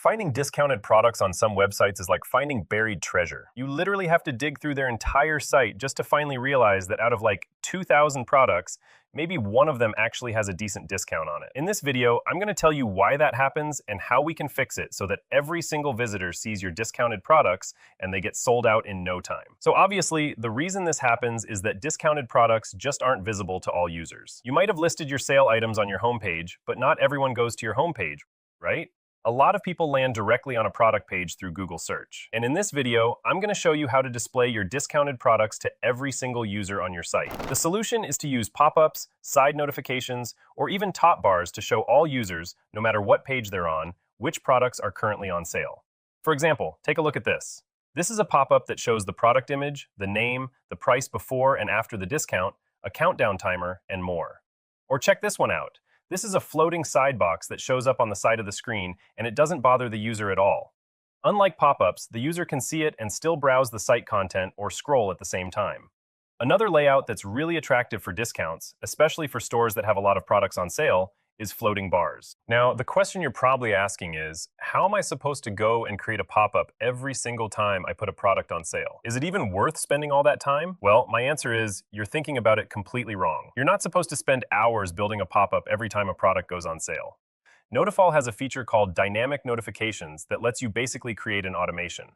Finding discounted products on some websites is like finding buried treasure. You literally have to dig through their entire site just to finally realize that out of like 2,000 products, maybe one of them actually has a decent discount on it. In this video, I'm going to tell you why that happens and how we can fix it so that every single visitor sees your discounted products and they get sold out in no time. So obviously, the reason this happens is that discounted products just aren't visible to all users. You might have listed your sale items on your homepage, but not everyone goes to your homepage, right? A lot of people land directly on a product page through Google search. And in this video, I'm going to show you how to display your discounted products to every single user on your site. The solution is to use pop-ups, side notifications, or even top bars to show all users, no matter what page they're on, which products are currently on sale. For example, take a look at this. This is a pop-up that shows the product image, the name, the price before and after the discount, a countdown timer, and more. Or check this one out. This is a floating side box that shows up on the side of the screen, and it doesn't bother the user at all. Unlike pop-ups, the user can see it and still browse the site content or scroll at the same time. Another layout that's really attractive for discounts, especially for stores that have a lot of products on sale, is floating bars. Now, the question you're probably asking is, how am I supposed to go and create a pop-up every single time I put a product on sale? Is it even worth spending all that time? Well, my answer is, you're thinking about it completely wrong. You're not supposed to spend hours building a pop-up every time a product goes on sale. Notifal has a feature called dynamic notifications that lets you basically create an automation.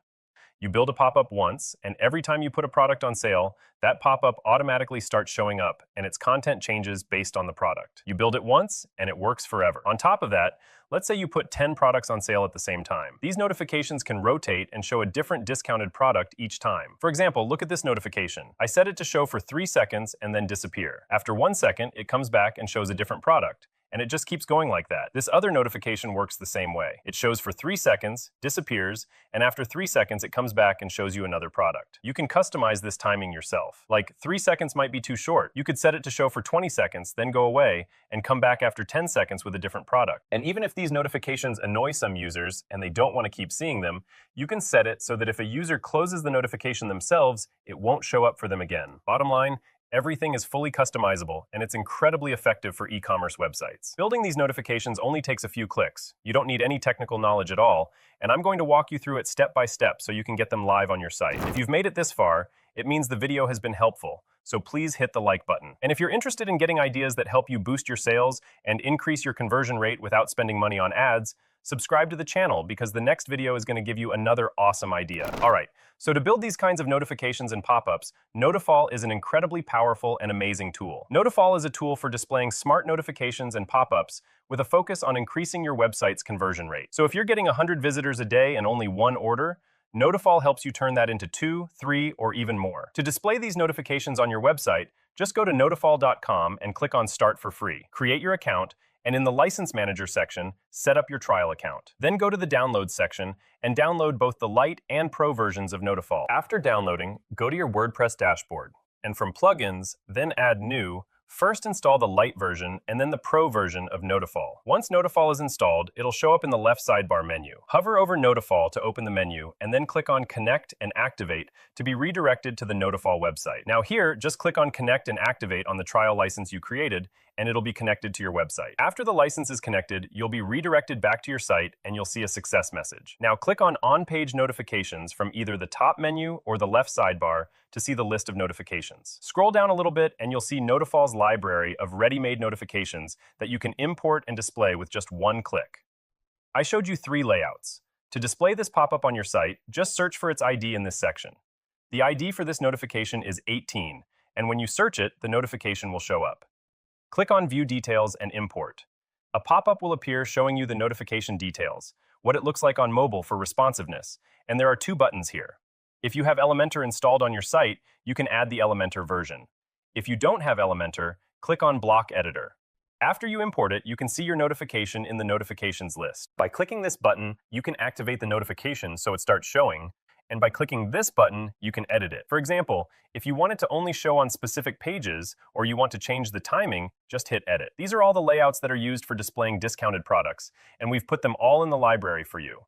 You build a pop-up once, and every time you put a product on sale, that pop-up automatically starts showing up, and its content changes based on the product. You build it once, and it works forever. On top of that, let's say you put 10 products on sale at the same time. These notifications can rotate and show a different discounted product each time. For example, look at this notification. I set it to show for 3 seconds and then disappear. After 1 second, it comes back and shows a different product. And it just keeps going like that. This other notification works the same way. It shows for 3 seconds, disappears, and after 3 seconds it comes back and shows you another product. You can customize this timing yourself. Like 3 seconds might be too short. You could set it to show for 20 seconds, then go away, and come back after 10 seconds with a different product. And even if these notifications annoy some users and they don't want to keep seeing them, you can set it so that if a user closes the notification themselves, it won't show up for them again. Bottom line, everything is fully customizable, and it's incredibly effective for e-commerce websites. Building these notifications only takes a few clicks. You don't need any technical knowledge at all, and I'm going to walk you through it step by step so you can get them live on your site. If you've made it this far, it means the video has been helpful, so please hit the like button. And if you're interested in getting ideas that help you boost your sales and increase your conversion rate without spending money on ads, subscribe to the channel because the next video is going to give you another awesome idea. All right, so to build these kinds of notifications and pop-ups, Notifal is an incredibly powerful and amazing tool. Notifal is a tool for displaying smart notifications and pop-ups with a focus on increasing your website's conversion rate. So if you're getting 100 visitors a day and only one order, Notifal helps you turn that into 2, 3, or even more. To display these notifications on your website, just go to notifal.com and click on Start for Free. Create your account, and in the License Manager section, set up your trial account. Then go to the Download section and download both the Lite and Pro versions of Notifal. After downloading, go to your WordPress dashboard, and from Plugins, then add New. First install the Lite version and then the Pro version of Notifal. Once Notifal is installed, it'll show up in the left sidebar menu. Hover over Notifal to open the menu and then click on Connect and Activate to be redirected to the Notifal website. Now here, just click on Connect and Activate on the trial license you created and it'll be connected to your website. After the license is connected, you'll be redirected back to your site and you'll see a success message. Now click on On-Page Notifications from either the top menu or the left sidebar to see the list of notifications. Scroll down a little bit and you'll see Notifal's library of ready-made notifications that you can import and display with just one click. I showed you 3 layouts. To display this pop-up on your site, just search for its ID in this section. The ID for this notification is 18, and when you search it, the notification will show up. Click on View Details and Import. A pop-up will appear showing you the notification details, what it looks like on mobile for responsiveness, and there are 2 buttons here. If you have Elementor installed on your site, you can add the Elementor version. If you don't have Elementor, click on Block Editor. After you import it, you can see your notification in the notifications list. By clicking this button, you can activate the notification so it starts showing, and by clicking this button, you can edit it. For example, if you want it to only show on specific pages, or you want to change the timing, just hit Edit. These are all the layouts that are used for displaying discounted products, and we've put them all in the library for you.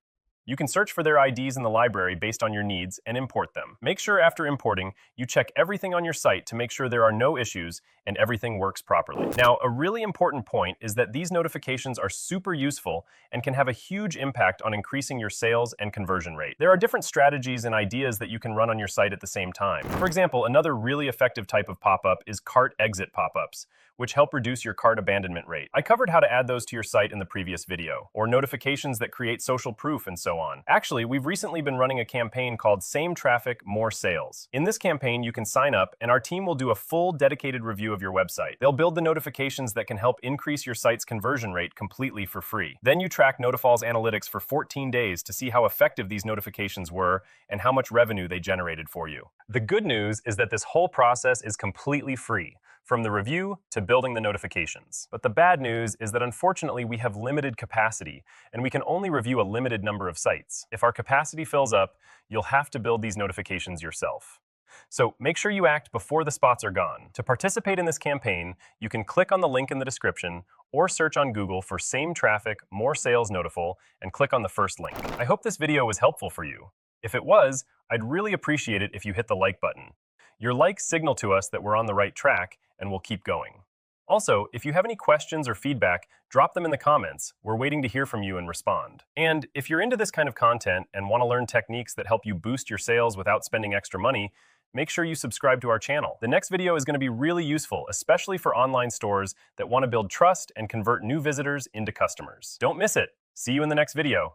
You can search for their IDs in the library based on your needs and import them. Make sure after importing, you check everything on your site to make sure there are no issues and everything works properly. Now, a really important point is that these notifications are super useful and can have a huge impact on increasing your sales and conversion rate. There are different strategies and ideas that you can run on your site at the same time. For example, another really effective type of pop-up is cart exit pop-ups, which help reduce your cart abandonment rate. I covered how to add those to your site in the previous video, or notifications that create social proof and so on. Actually, we've recently been running a campaign called Same Traffic, More Sales. In this campaign, you can sign up and our team will do a full dedicated review of your website. They'll build the notifications that can help increase your site's conversion rate completely for free. Then you track Notifal's analytics for 14 days to see how effective these notifications were and how much revenue they generated for you. The good news is that this whole process is completely free, from the review to building the notifications. But the bad news is that unfortunately we have limited capacity and we can only review a limited number of sites. If our capacity fills up, you'll have to build these notifications yourself. So make sure you act before the spots are gone. To participate in this campaign, you can click on the link in the description or search on Google for Same Traffic, More Sales Notifal and click on the first link. I hope this video was helpful for you. If it was, I'd really appreciate it if you hit the like button. Your likes signal to us that we're on the right track and we'll keep going. Also, if you have any questions or feedback, drop them in the comments. We're waiting to hear from you and respond. And if you're into this kind of content and want to learn techniques that help you boost your sales without spending extra money, make sure you subscribe to our channel. The next video is going to be really useful, especially for online stores that want to build trust and convert new visitors into customers. Don't miss it. See you in the next video.